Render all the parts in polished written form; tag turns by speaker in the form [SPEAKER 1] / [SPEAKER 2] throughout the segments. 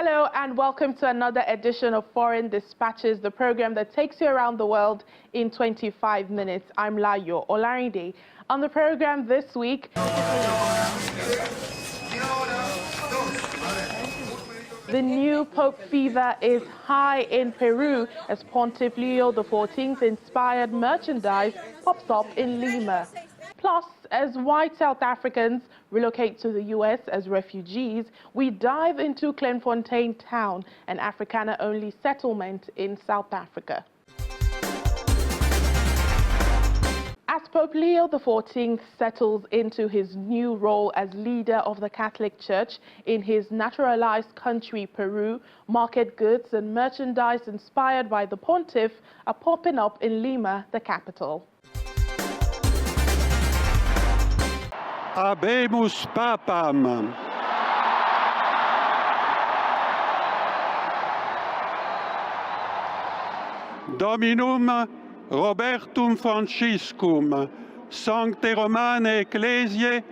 [SPEAKER 1] Hello and welcome to another edition of Foreign Dispatches, the program that takes you around the world in 25 minutes. I'm Layo Olarinde. On the program this week, the new Pope fever is high in Peru as Pontiff Leo XIV inspired merchandise pops up in Lima. Plus, as white South Africans relocate to the U.S. as refugees, we dive into Clairefontaine Town, an Afrikaner-only settlement in South Africa. As Pope Leo XIV settles into his new role as leader of the Catholic Church in his naturalized country, Peru, market goods and merchandise inspired by the pontiff are popping up in Lima, the capital.
[SPEAKER 2] Habemus Papam. Dominum Robertum Franciscum, Sancte Romane Ecclesiae,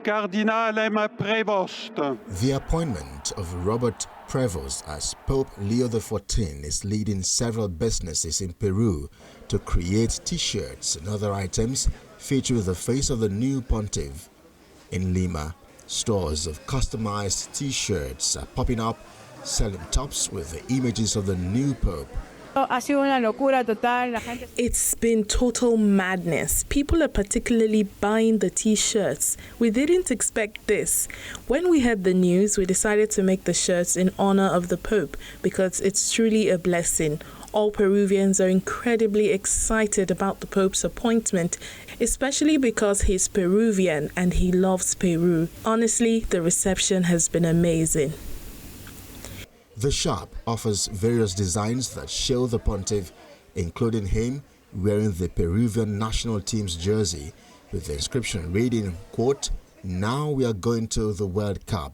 [SPEAKER 2] Cardinalem Prevost.
[SPEAKER 3] The appointment of Robert Prevost as Pope Leo XIV is leading several businesses in Peru to create T-shirts and other items featuring the face of the new pontiff. In Lima, stores of customized T-shirts are popping up, selling tops with the images of the new Pope.
[SPEAKER 4] It's been total madness. People are particularly buying the T-shirts. We didn't expect this. When we heard the news, we decided to make the shirts in honor of the Pope because it's truly a blessing. All Peruvians are incredibly excited about the Pope's appointment, especially because he's Peruvian and he loves Peru. Honestly, the reception has been amazing.
[SPEAKER 3] The shop offers various designs that show the pontiff, including him wearing the Peruvian national team's jersey with the inscription reading, quote, "Now we are going to the World Cup."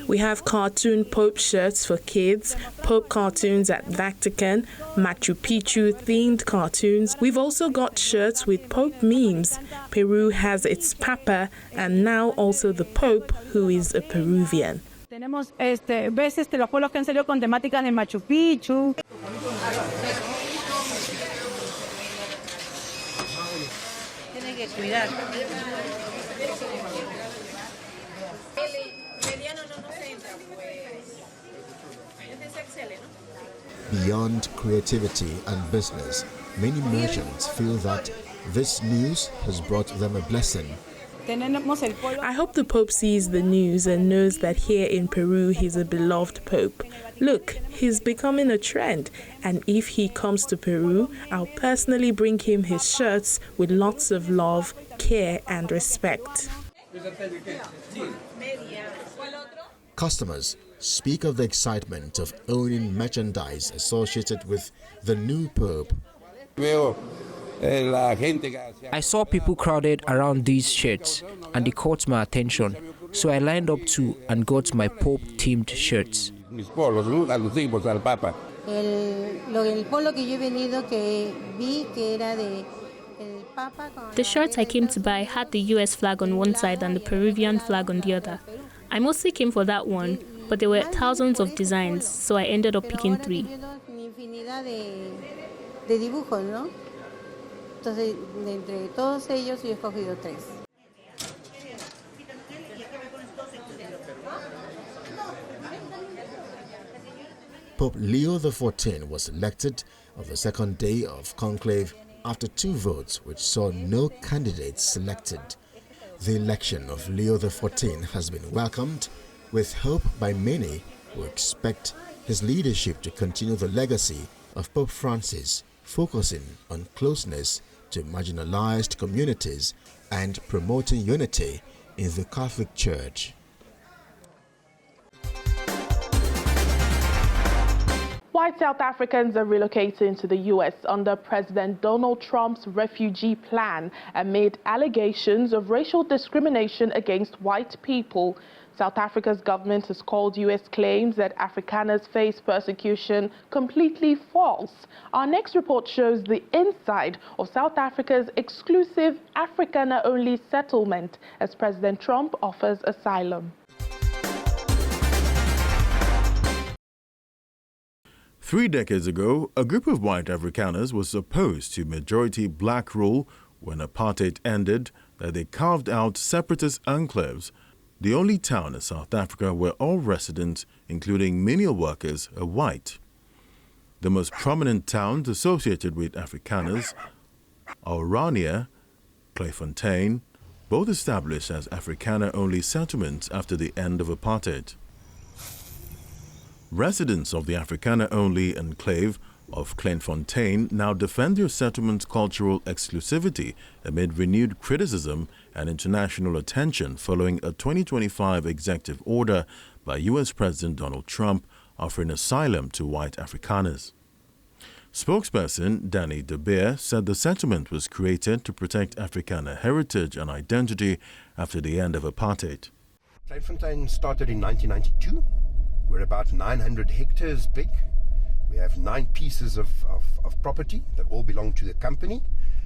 [SPEAKER 4] We have cartoon Pope shirts for kids, Pope cartoons at Vatican, Machu Picchu themed cartoons. We've also got shirts with Pope memes. Peru has its Papa and now also the Pope, who is a Peruvian.
[SPEAKER 5] Tenemos los polos que han salido con temáticas de Machu Picchu. Tiene que cuidar.
[SPEAKER 3] Beyond creativity and business, many merchants feel that this news has brought them a blessing.
[SPEAKER 4] I hope the Pope sees the news and knows that here in Peru he's a beloved Pope. Look, he's becoming a trend, and if he comes to Peru, I'll personally bring him his shirts with lots of love, care and respect.
[SPEAKER 3] Customers speak of the excitement of owning merchandise associated with the new Pope.
[SPEAKER 6] I saw people crowded around these shirts and they caught my attention, so I lined up too and got my Pope-themed shirts.
[SPEAKER 7] The shirts I came to buy had the US flag on one side and the Peruvian flag on the other. I mostly came for that one, but there were thousands of designs, so I ended up picking 3.
[SPEAKER 3] Pope Leo XIV was elected on the second day of conclave after 2 votes which saw no candidates selected. The election of Leo XIV has been welcomed with hope by many who expect his leadership to continue the legacy of Pope Francis, focusing on closeness to marginalized communities and promoting unity in the Catholic Church.
[SPEAKER 1] White South Africans are relocating to the U.S. under President Donald Trump's refugee plan amid allegations of racial discrimination against white people. South Africa's government has called U.S. claims that Afrikaners face persecution completely false. Our next report shows the inside of South Africa's exclusive Afrikaner-only settlement as President Trump offers asylum.
[SPEAKER 8] 3 decades ago, a group of white Afrikaners was opposed to majority black rule when apartheid ended, that they carved out separatist enclaves, the only town in South Africa where all residents, including menial workers, are white. The most prominent towns associated with Afrikaners are Orania, Clairefontaine, both established as Afrikaner-only settlements after the end of apartheid. Residents of the Afrikaner-only enclave of Clairefontaine now defend their settlement's cultural exclusivity amid renewed criticism and international attention following a 2025 executive order by U.S. President Donald Trump offering asylum to white Afrikaners. Spokesperson Danny De Beer said the settlement was created to protect Afrikaner heritage and identity after the end of apartheid.
[SPEAKER 9] Clairefontaine started in 1992. We're about 900 hectares big. We have 9 pieces of property that all belong to the company.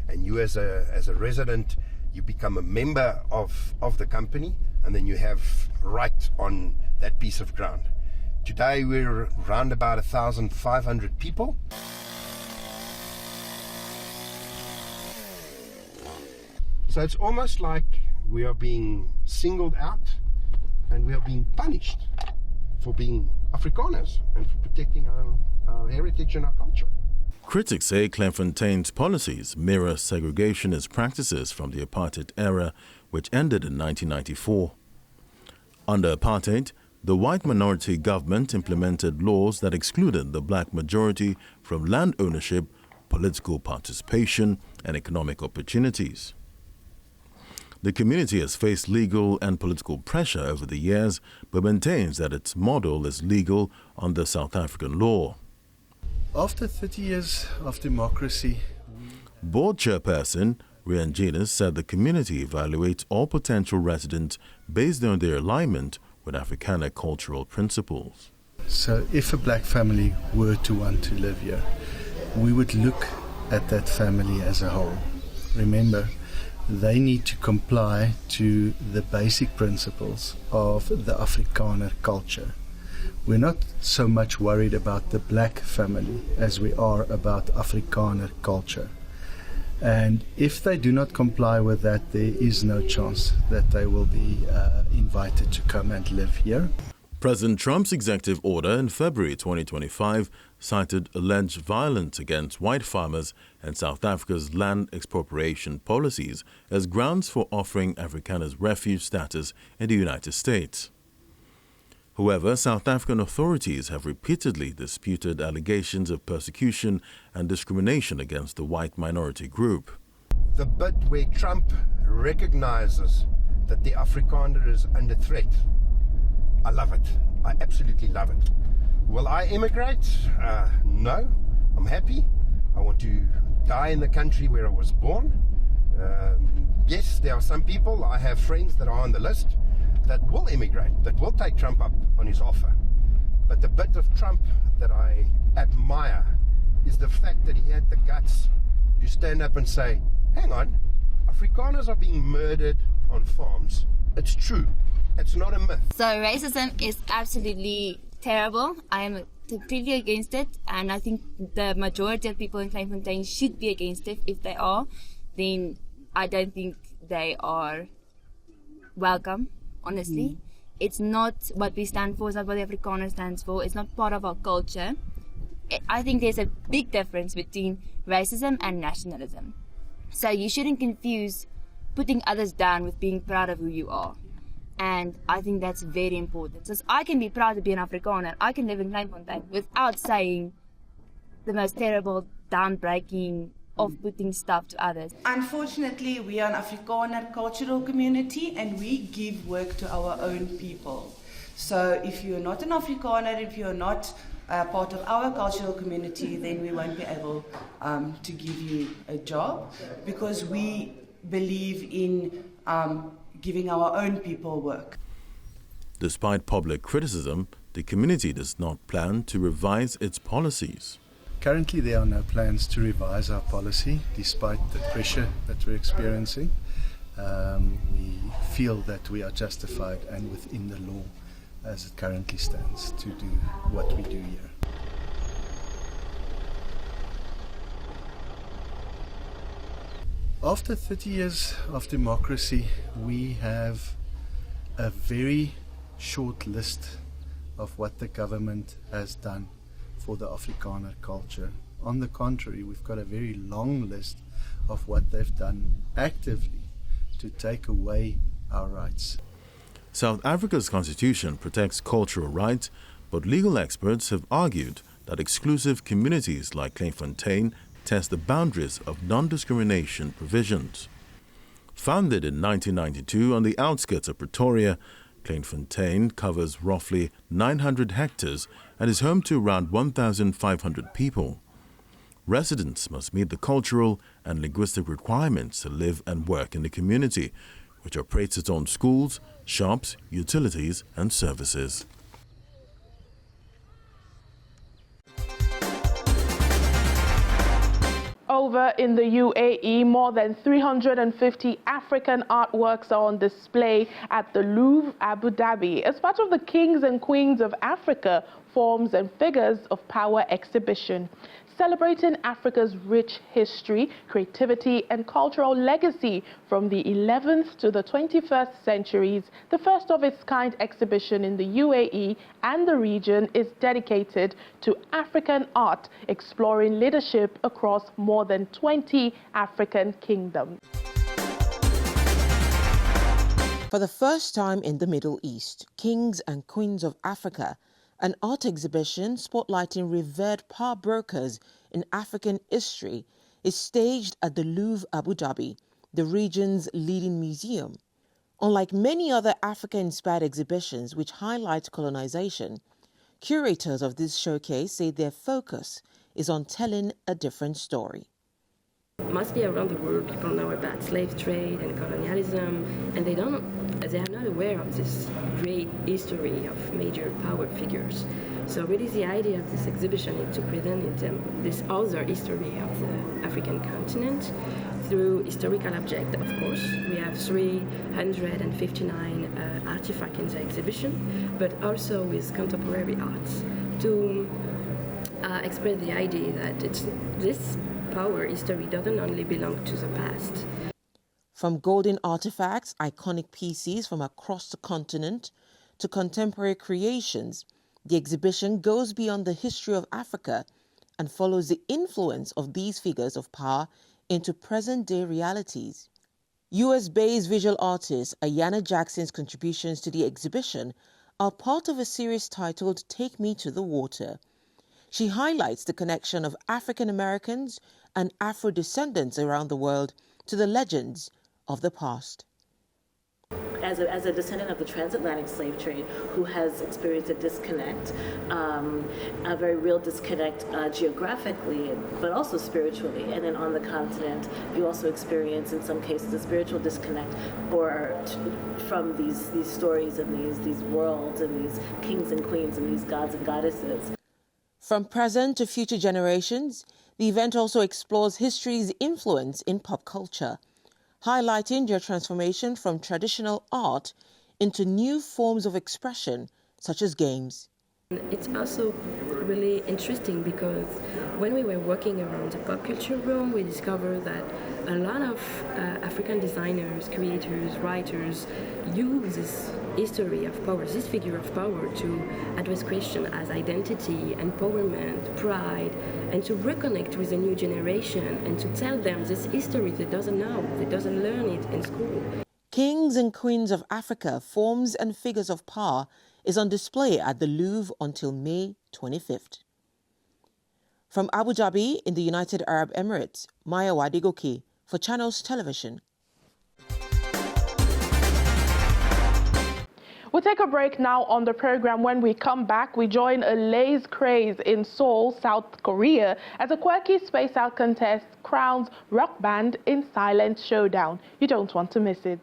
[SPEAKER 9] And you as a resident, you become a member of the company, and then you have right on that piece of ground. Today we're around about 1,500 people. So it's almost like we are being singled out and we are being punished for being Afrikaners and for protecting our heritage and our culture.
[SPEAKER 8] Critics say Clairefontaine's policies mirror segregationist practices from the apartheid era, which ended in 1994. Under apartheid, the white minority government implemented laws that excluded the black majority from land ownership, political participation, and economic opportunities. The community has faced legal and political pressure over the years, but maintains that its model is legal under South African law.
[SPEAKER 10] After 30 years of democracy,
[SPEAKER 8] Board chairperson Rian Genus said the community evaluates all potential residents based on their alignment with Afrikaner cultural principles.
[SPEAKER 10] So if a black family were to want to live here, we would look at that family as a whole. Remember, they need to comply to the basic principles of the Afrikaner culture. We're not so much worried about the black family as we are about Afrikaner culture. And if they do not comply with that, there is no chance that they will be invited to come and live here.
[SPEAKER 8] President Trump's executive order in February 2025 cited alleged violence against white farmers and South Africa's land expropriation policies as grounds for offering Afrikaners refuge status in the United States. However, South African authorities have repeatedly disputed allegations of persecution and discrimination against the white minority group.
[SPEAKER 9] The bit where Trump recognizes that the Afrikaner is under threat, I love it. I absolutely love it. Will I immigrate? No. I'm happy. I want to die in the country where I was born. Yes, there are some people, I have friends that are on the list, that will immigrate, that will take Trump up on his offer. But the bit of Trump that I admire is the fact that he had the guts to stand up and say, hang on, Afrikaners are being murdered on farms. It's true. It's not a myth.
[SPEAKER 11] So racism is absolutely terrible. I am completely against it, and I think the majority of people in Clairefontaine should be against it. If they are, then I don't think they are welcome, honestly. It's not what we stand for, it's not what the Afrikaner stands for, it's not part of our culture. I think there's a big difference between racism and nationalism. So you shouldn't confuse putting others down with being proud of who you are. And I think that's very important. So I can be proud to be an Afrikaner. I can live in Clairefontaine without saying the most terrible, downbreaking, off-putting stuff to others.
[SPEAKER 12] Unfortunately, we are an Afrikaner cultural community and we give work to our own people. So if you're not an Afrikaner, if you're not part of our cultural community, then we won't be able to give you a job, because we believe in giving our own people work.
[SPEAKER 8] Despite public criticism, the community does not plan to revise its policies.
[SPEAKER 10] Currently, there are no plans to revise our policy, despite the pressure that we're experiencing. We feel that we are justified and within the law as it currently stands to do what we do here. After 30 years of democracy, we have a very short list of what the government has done for the Afrikaner culture. On the contrary, we've got a very long list of what they've done actively to take away our rights.
[SPEAKER 8] South Africa's constitution protects cultural rights, but legal experts have argued that exclusive communities like Kleinfontein test the boundaries of non-discrimination provisions. Founded in 1992 on the outskirts of Pretoria, Kleinfontein covers roughly 900 hectares and is home to around 1,500 people. Residents must meet the cultural and linguistic requirements to live and work in the community, which operates its own schools, shops, utilities and services.
[SPEAKER 1] Over in the UAE, more than 350 African artworks are on display at the Louvre, Abu Dhabi, as part of the Kings and Queens of Africa Forms and Figures of Power exhibition. Celebrating Africa's rich history, creativity and cultural legacy from the 11th to the 21st centuries, the first of its kind exhibition in the UAE and the region is dedicated to African art, exploring leadership across more than 20 African kingdoms.
[SPEAKER 13] For the first time in the Middle East, Kings and Queens of Africa, an art exhibition spotlighting revered power brokers in African history, is staged at the Louvre, Abu Dhabi, the region's leading museum. Unlike many other Africa-inspired exhibitions which highlight colonization, curators of this showcase say their focus is on telling a different story.
[SPEAKER 14] Mostly around the world, people know about slave trade and colonialism, and they are not aware of this great history of major power figures. So really the idea of this exhibition is to present this other history of the African continent through historical objects, of course. We have 359 artifacts in the exhibition, but also with contemporary arts to express the idea that this power history doesn't only belong to the past.
[SPEAKER 13] From golden artifacts, iconic pieces from across the continent, to contemporary creations, the exhibition goes beyond the history of Africa and follows the influence of these figures of power into present-day realities. US-based visual artist Ayanna Jackson's contributions to the exhibition are part of a series titled Take Me to the Water. She highlights the connection of African Americans and Afro-descendants around the world to the legends of the past.
[SPEAKER 15] As a descendant of the transatlantic slave trade who has experienced a disconnect, a very real disconnect geographically, but also spiritually. And then on the continent, you also experience, in some cases, a spiritual disconnect from these stories and these worlds and these kings and queens and these gods and goddesses.
[SPEAKER 13] From present to future generations, the event also explores history's influence in pop culture, highlighting their transformation from traditional art into new forms of expression, such as games.
[SPEAKER 14] It's also really interesting because when we were working around the pop culture room, we discovered that a lot of African designers, creators, writers use this history of power, this figure of power, to address questions as identity, empowerment, pride, and to reconnect with a new generation and to tell them this history they doesn't know, they doesn't learn it in school.
[SPEAKER 13] Kings and Queens of Africa, Forms and Figures of Power is on display at the Louvre until May 25th. From Abu Dhabi in the United Arab Emirates, Maya Wadigoki for Channels Television.
[SPEAKER 1] We'll take a break now on the program. When we come back, we join a Lay's craze in Seoul, South Korea, as a quirky Space Out contest crowns rock band in silent showdown. You don't want to miss it.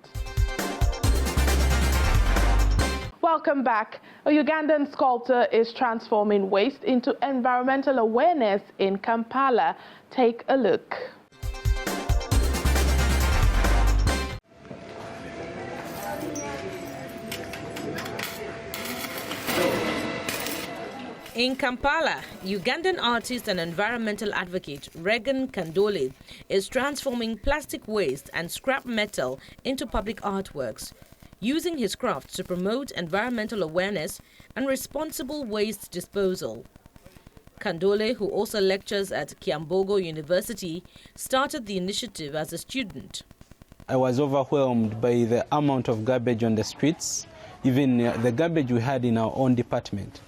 [SPEAKER 1] Welcome back. A Ugandan sculptor is transforming waste into environmental awareness in Kampala. Take a look.
[SPEAKER 16] In Kampala, Ugandan artist and environmental advocate Regan Kandole is transforming plastic waste and scrap metal into public artworks, using his craft to promote environmental awareness and responsible waste disposal. Kandole, who also lectures at Kyambogo University, started the initiative as a student.
[SPEAKER 17] I was overwhelmed by the amount of garbage on the streets, even the garbage we had in our own department.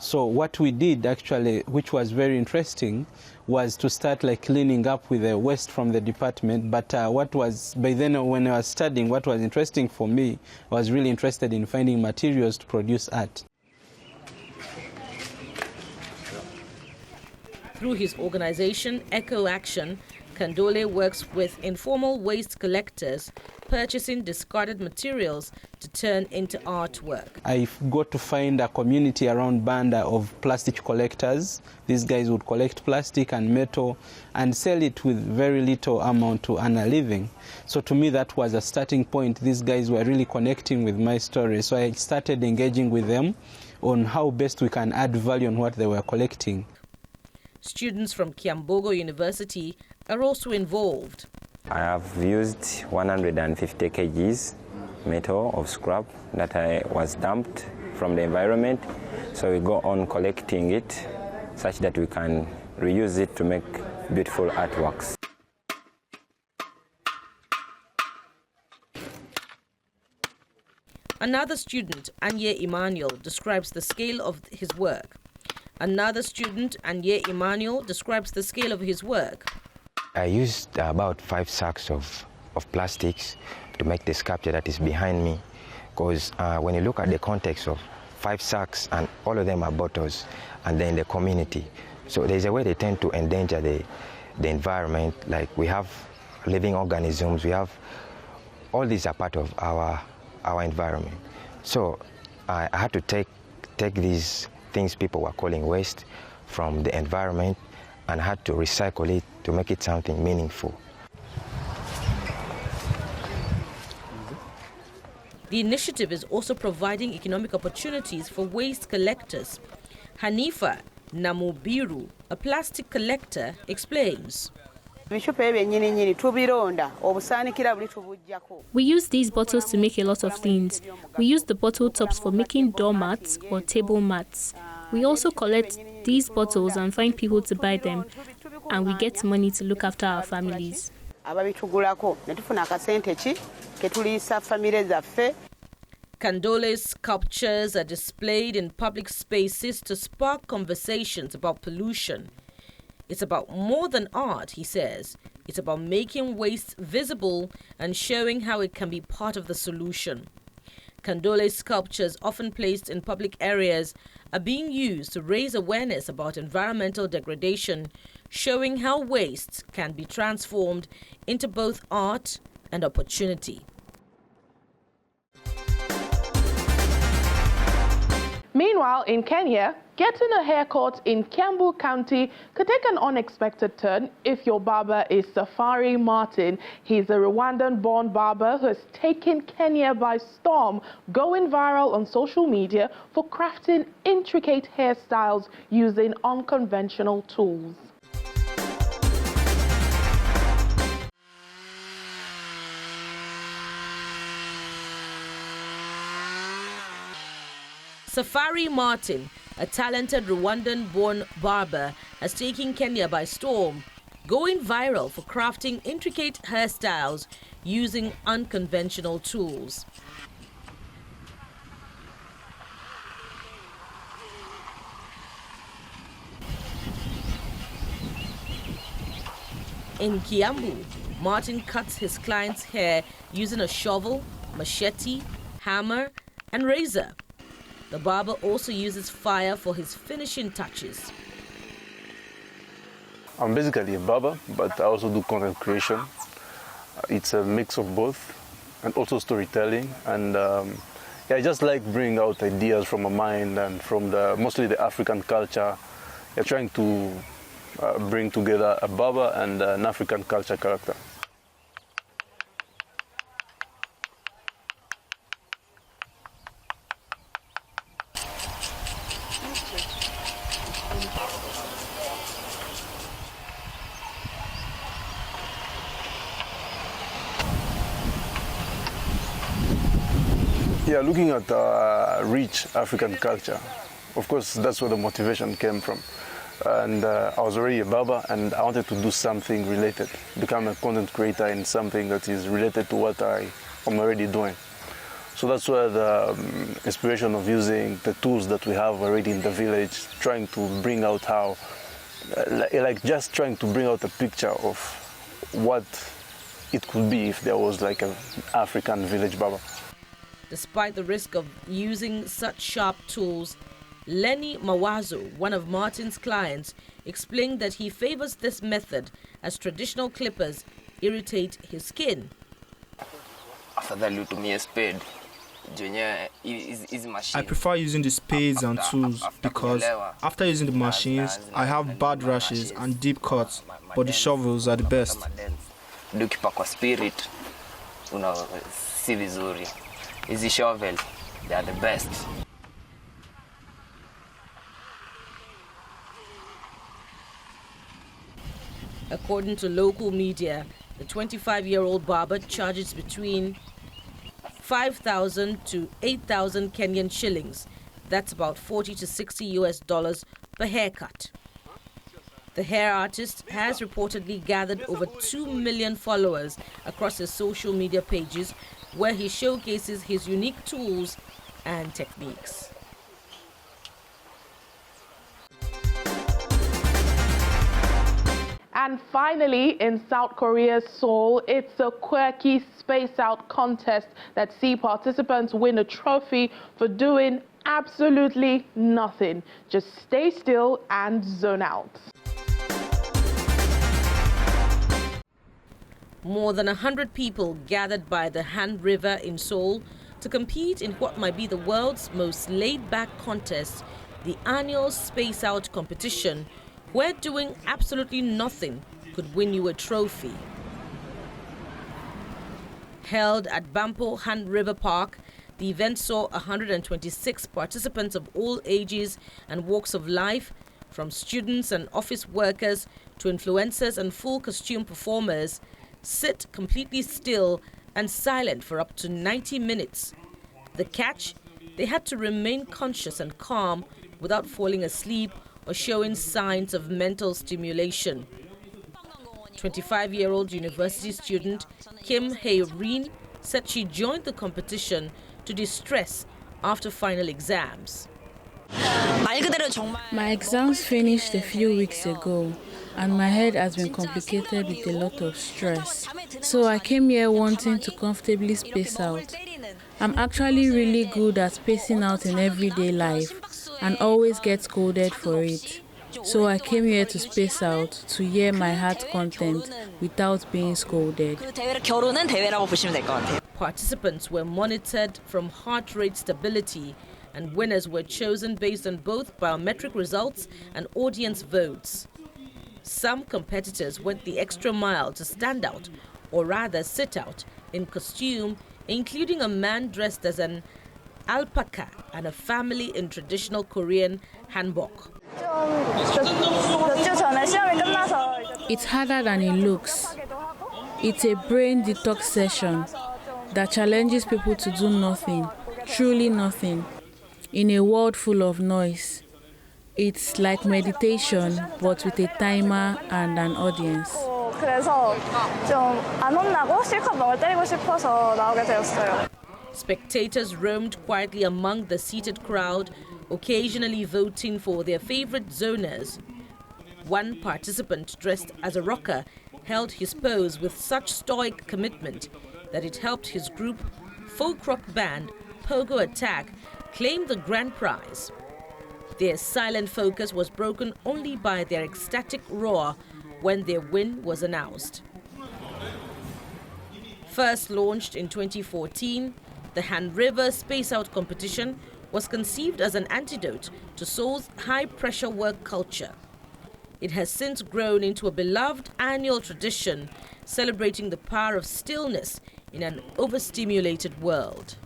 [SPEAKER 17] So what we did actually, which was very interesting, was to start like cleaning up with the waste from the department. But what was, by then when I was studying, what was interesting for me, I was really interested in finding materials to produce art.
[SPEAKER 16] Through his organization, Eco Action, Kandole works with informal waste collectors, purchasing discarded materials to turn into artwork.
[SPEAKER 17] I got to find a community around Banda of plastic collectors. These guys would collect plastic and metal and sell it with very little amount to earn a living. So to me that was a starting point. These guys were really connecting with my story. So I started engaging with them on how best we can add value on what they were collecting.
[SPEAKER 16] Students from Kyambogo University are also involved.
[SPEAKER 18] I have used 150 kgs metal of scrap that I was dumped from the environment. So we go on collecting it such that we can reuse it to make beautiful artworks.
[SPEAKER 16] Another student, Anye Emmanuel, describes the scale of his work. Another student, Anye Emmanuel, describes the scale of his work.
[SPEAKER 19] I used about 5 sacks of plastics to make the sculpture that is behind me, because when you look at the context of 5 sacks and all of them are bottles and they're in the community, so there's a way they tend to endanger the environment. Like we have living organisms, we have all these are part of our environment. So I had to take these things people were calling waste from the environment and had to recycle it to make it something meaningful.
[SPEAKER 16] The initiative is also providing economic opportunities for waste collectors. Hanifa Namubiru, a plastic collector, explains.
[SPEAKER 7] We use these bottles to make a lot of things. We use the bottle tops for making doormats or table mats. We also collect these bottles and find people to buy them, and we get money to look after our families.
[SPEAKER 16] Kandole's sculptures are displayed in public spaces to spark conversations about pollution. It's about more than art, he says. It's about making waste visible and showing how it can be part of the solution. Kandole's sculptures, often placed in public areas, are being used to raise awareness about environmental degradation, showing how waste can be transformed into both art and opportunity.
[SPEAKER 1] Meanwhile, in Kenya, getting a haircut in Kiambu County could take an unexpected turn if your barber is Safari Martin. He's a Rwandan-born barber who has taken Kenya by storm, going viral on social media for crafting intricate hairstyles using unconventional tools.
[SPEAKER 16] Safari Martin, a talented Rwandan-born barber, has taken Kenya by storm, going viral for crafting intricate hairstyles using unconventional tools. In Kiambu, Martin cuts his client's hair using a shovel, machete, hammer, and razor. The barber also uses fire for his finishing touches.
[SPEAKER 20] I'm basically a barber, but I also do content creation. It's a mix of both, and also storytelling. And I just like bringing out ideas from my mind and from mostly the African culture. Trying to bring together a barber and an African culture character. Yeah, looking at rich African culture, of course, that's where the motivation came from. And I was already a barber, and I wanted to do something related, become a content creator in something that is related to what I am already doing. So that's where the inspiration of using the tools that we have already in the village, trying to bring out how, like just trying to bring out a picture of what it could be if there was like an African village barber.
[SPEAKER 16] Despite the risk of using such sharp tools, Lenny Mawazo, one of Martin's clients, explained that he favors this method as traditional clippers irritate his skin.
[SPEAKER 21] I prefer using the spades and tools because after using the machines, I have bad rashes and deep cuts, but the shovels are the best.
[SPEAKER 22] Easy shovel, they are the best.
[SPEAKER 16] According to local media, the 25-year-old barber charges between 5,000 to 8,000 Kenyan shillings. That's about 40 to 60 US dollars per haircut. The hair artist has reportedly gathered over 2 million followers across his social media pages, where he showcases his unique tools and techniques.
[SPEAKER 1] And finally, in South Korea's Seoul, it's a quirky space-out contest that sees participants win a trophy for doing absolutely nothing. Just stay still and zone out.
[SPEAKER 16] More than 100 people gathered by the Han River in Seoul to compete in what might be the world's most laid-back contest, the annual Space Out competition, where doing absolutely nothing could win you a trophy. Held at Bampo Han River Park, the event saw 126 participants of all ages and walks of life, from students and office workers to influencers and full costume performers, sit completely still and silent for up to 90 minutes. The catch? They had to remain conscious and calm without falling asleep or showing signs of mental stimulation. 25-year-old university student Kim Hae-rin said she joined the competition to distress after final exams.
[SPEAKER 23] My exams finished a few weeks ago, and my head has been complicated with a lot of stress. So I came here wanting to comfortably space out. I'm actually really good at spacing out in everyday life and always get scolded for it. So I came here to space out, to hear my heart content without being scolded.
[SPEAKER 16] Participants were monitored from heart rate stability, and winners were chosen based on both biometric results and audience votes. Some competitors went the extra mile to stand out, or rather sit out, in costume, including a man dressed as an alpaca and a family in traditional Korean hanbok.
[SPEAKER 23] It's harder than it looks. It's a brain detox session that challenges people to do nothing, truly nothing, in a world full of noise. It's like meditation, but with a timer and an audience.
[SPEAKER 16] Spectators roamed quietly among the seated crowd, occasionally voting for their favorite zoners. One participant dressed as a rocker held his pose with such stoic commitment that it helped his group, folk rock band Pogo Attack, claim the grand prize. Their silent focus was broken only by their ecstatic roar when their win was announced. First launched in 2014, the Han River Space Out competition was conceived as an antidote to Seoul's high-pressure work culture. It has since grown into a beloved annual tradition, celebrating the power of stillness in an overstimulated world.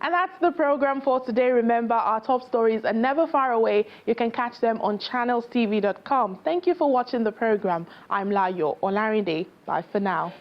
[SPEAKER 1] And that's the program for today. Remember, our top stories are never far away. You can catch them on channelstv.com. Thank you for watching the program. I'm Layo Olarinde. Bye for now.